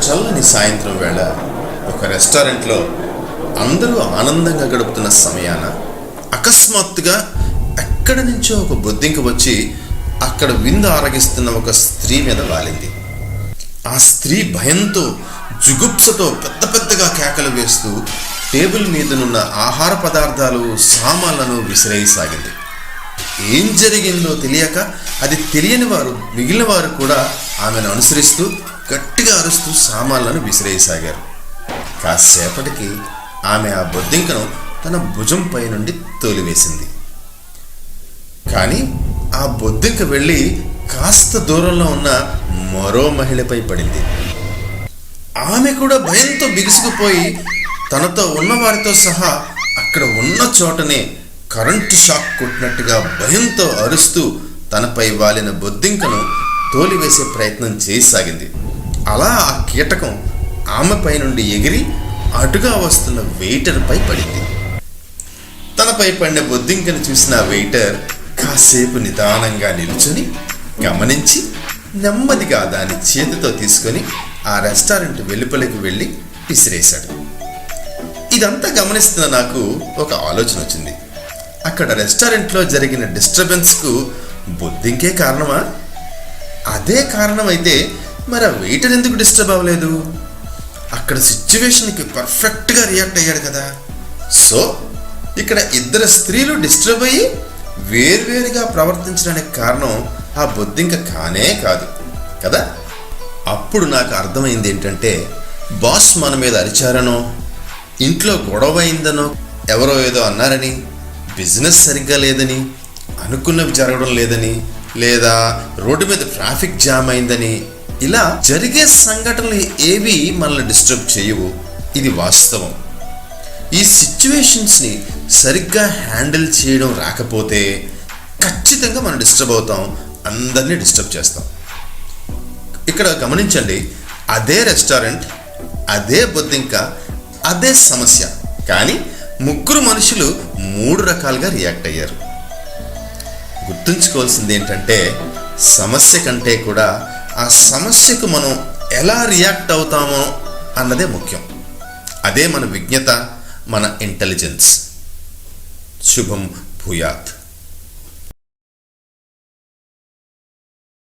చల్లని సాయంత్రం వేళ ఒక రెస్టారెంట్లో అందరూ ఆనందంగా గడుపుతున్న సమయాన అకస్మాత్తుగా ఎక్కడి నుంచో ఒక బొద్దింక వచ్చి అక్కడ విందు ఆరగిస్తున్న ఒక స్త్రీ మీద వాలింది. ఆ స్త్రీ భయంతో జుగుప్సతో పెద్ద పెద్దగా కేకలు వేస్తూ టేబుల్ మీదనున్న ఆహార పదార్థాలు సామాన్లను విసిరేయసాగింది. ఏం జరిగిందో తెలియక అది తెలియని వారు మిగిలిన వారు కూడా ఆమెను అనుసరిస్తూ గట్టిగా అరుస్తూ సామాన్లను విసిరేయసాగారు. కాసేపటికి ఆమె ఆ బొద్దింకను తన భుజంపై నుండి తోలివేసింది. కానీ ఆ బొద్దింక వెళ్ళి కాస్త దూరంలో ఉన్న మరో మహిళపై పడింది. ఆమె కూడా భయంతో బిగుసుకుపోయి తనతో ఉన్నవారితో సహా అక్కడ ఉన్న చోటనే కరెంటు షాక్ కొట్టినట్టుగా భయంతో అరుస్తూ తనపై వాలిన బొద్దింకను తోలివేసే ప్రయత్నం చేయసాగింది. అలా ఆ కీటకం ఆమెపై నుండి ఎగిరి అటుగా వస్తున్న వెయిటర్పై పడింది. తనపై పడిన బొద్దింకను చూసిన ఆ వెయిటర్ కాసేపు నిదానంగా నిలుచుని గమనించి నెమ్మదిగా దాని చేతితో తీసుకొని ఆ రెస్టారెంట్ వెలుపలికి వెళ్ళి విసిరేశాడు. ఇదంతా గమనిస్తున్న నాకు ఒక ఆలోచన వచ్చింది. అక్కడ రెస్టారెంట్లో జరిగిన డిస్టర్బెన్స్కు బొద్దింకే కారణమా? అదే కారణమైతే మరి ఆ వెయిటర్ ఎందుకు డిస్టర్బ్ అవ్వలేదు? అక్కడ సిచ్యువేషన్కి పర్ఫెక్ట్గా రియాక్ట్ అయ్యాడు కదా. సో ఇక్కడ ఇద్దరు స్త్రీలు డిస్టర్బ్ అయ్యి వేర్వేరుగా ప్రవర్తించడానికి కారణం ఆ బొద్దింక కానే కాదు కదా. అప్పుడు నాకు అర్థమైంది ఏంటంటే, బాస్ మన మీద అరిచారనో, ఇంట్లో గొడవ అయిందనో, ఎవరో ఏదో అన్నారని, బిజినెస్ సరిగ్గా లేదని, అనుకున్నవి జరగడం లేదని, లేదా రోడ్డు మీద ట్రాఫిక్ జామ్ అయిందని, ఇలా జరిగే సంఘటనలు ఏవి మనల్ని డిస్టర్బ్ చేయవు. ఇది వాస్తవం. ఈ సిచ్యువేషన్స్ని సరిగ్గా హ్యాండిల్ చేయడం రాకపోతే ఖచ్చితంగా మనం డిస్టర్బ్ అవుతాం, అందరినీ డిస్టర్బ్ చేస్తాం. ఇక్కడ గమనించండి, అదే రెస్టారెంట్, అదే బొద్దింక, అదే సమస్య, కానీ ముగ్గురు మనుషులు 3 రకాలుగా రియాక్ట్ అయ్యారు. గుర్తుంచుకోవాల్సింది ఏంటంటే, సమస్య కంటే కూడా ఆ సమస్యకు మనం ఎలా రియాక్ట్ అవుతామో అన్నదే ముఖ్యం. అదే మన విజ్ఞత, మన ఇంటెలిజెన్స్. శుభం భూయాత్.